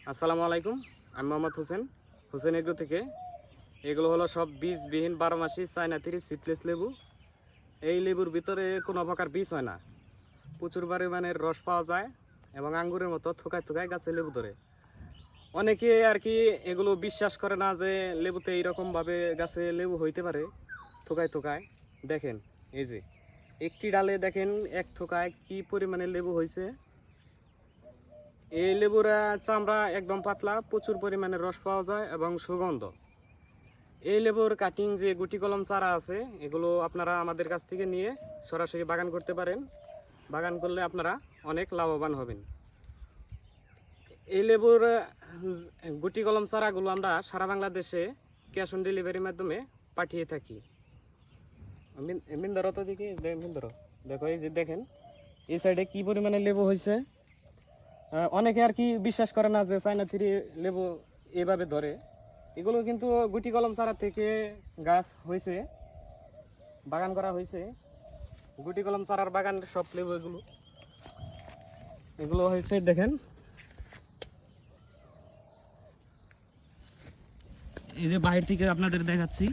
আসসালামু আলাইকুম। আমি মোহাম্মদ হোসেন এগ্রো থেকে। এগুলো হলো সব বীজবিহীন 12 মাসি চায়না 30 সিডলেস লেবু। এই লেবুর ভিতরে কোনো প্রকার বীজ হয় না, প্রচুর পরিমাণের রস পাওয়া যায় এবং আঙ্গুরের মতো থোকায় থোকায় গাছে লেবু ধরে। অনেকে আর কি এগুলো বিশ্বাস করে না যে লেবুতে এইরকমভাবে গাছে লেবু হইতে পারে থোকায় থোকায়। দেখেন এই যে একটি ডালে দেখেন এক থোকায় কি পরিমাণে লেবু হয়েছে। এই লেবুর চামড়া একদম পাতলা, প্রচুর পরিমাণে রস পাওয়া যায় এবং সুগন্ধ। এই লেবুর কাটিং যে গুটি কলম চারা আছে, এগুলো আপনারা আমাদের কাছ থেকে নিয়ে সরাসরি বাগান করতে পারেন। বাগান করলে আপনারা অনেক লাভবান হবেন। এই লেবুর গুটি কলম চারাগুলো আমরা সারা বাংলাদেশে ক্যাশ অন ডেলিভারির মাধ্যমে পাঠিয়ে থাকি। মিন্দর তো দেখি মিন্দর দেখো, এই যে দেখেন এই সাইডে কি পরিমাণে লেবু হয়েছে। অনেকে আর কি বিশ্বাস করে না যে চায়না 3 লেবু এভাবে ধরে। এগুলো কিন্তু গুটি কলম চারা থেকে গাছ হয়েছে, বাগান করা হয়েছে। গুটি কলম চারার বাগানের সব লেবু এগুলো এগুলো হয়েছে। দেখেন এই যে বাইরে থেকে আপনাদের দেখাচ্ছি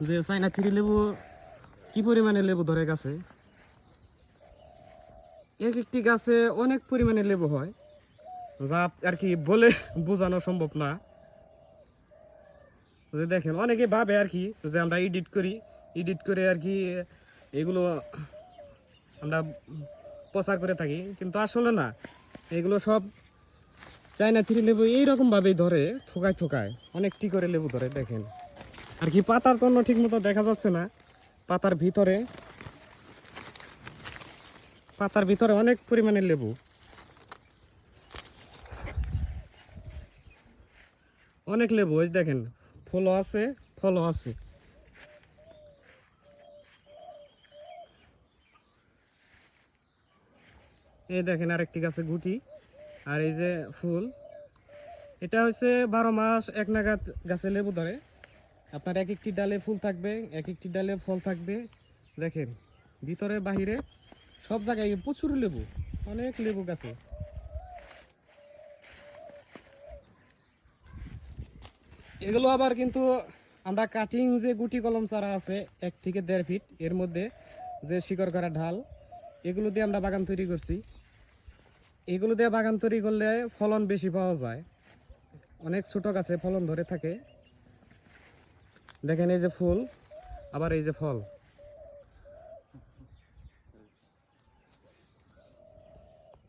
যে চায়না 3 লেবু কি পরিমাণে লেবু ধরে গাছে। এক একটি গাছে অনেক পরিমাণে লেবু হয়, যা আর কি বলে বোঝানো সম্ভব না। যে দেখেন অনেকে ভাবে আর কি যে আমরা এডিট করে আর কি এগুলো আমরা প্রচার করে থাকি, কিন্তু আসলে না। এগুলো সব চায়না 3 লেবু এইরকমভাবেই ধরে থোকায় থোকায় অনেকটি করে লেবু ধরে। দেখেন আর কি পাতার জন্য ঠিক মতো দেখা যাচ্ছে না। পাতার ভিতরে অনেক পরিমাণে লেবু, অনেক লেবু। ওই দেখেন ফলও আছে। এই দেখেন আরেকটি গাছে গুটি, আর এই যে ফুল। এটা হচ্ছে 12 মাস এক নাগাদ গাছে লেবু ধরে। আপনার এক একটি ডালে ফুল থাকবে, এক একটি ডালে ফল থাকবে। দেখেন ভিতরে বাহিরে সব জায়গায় প্রচুর লেবু, অনেক লেবু গাছে। এগুলো আবার কিন্তু আমরা কাটিং যে গুটি কলম চারা আছে 1 থেকে 1.5 ফিট এর মধ্যে যে শিকড় করা ঢাল, এগুলো দিয়ে আমরা বাগান তৈরি করছি। এগুলো দিয়ে বাগান তৈরি করলে ফলন বেশি পাওয়া যায়, অনেক ছোট গাছে ফলন ধরে থাকে। দেখেন এই যে ফুল, আবার এই যে ফল।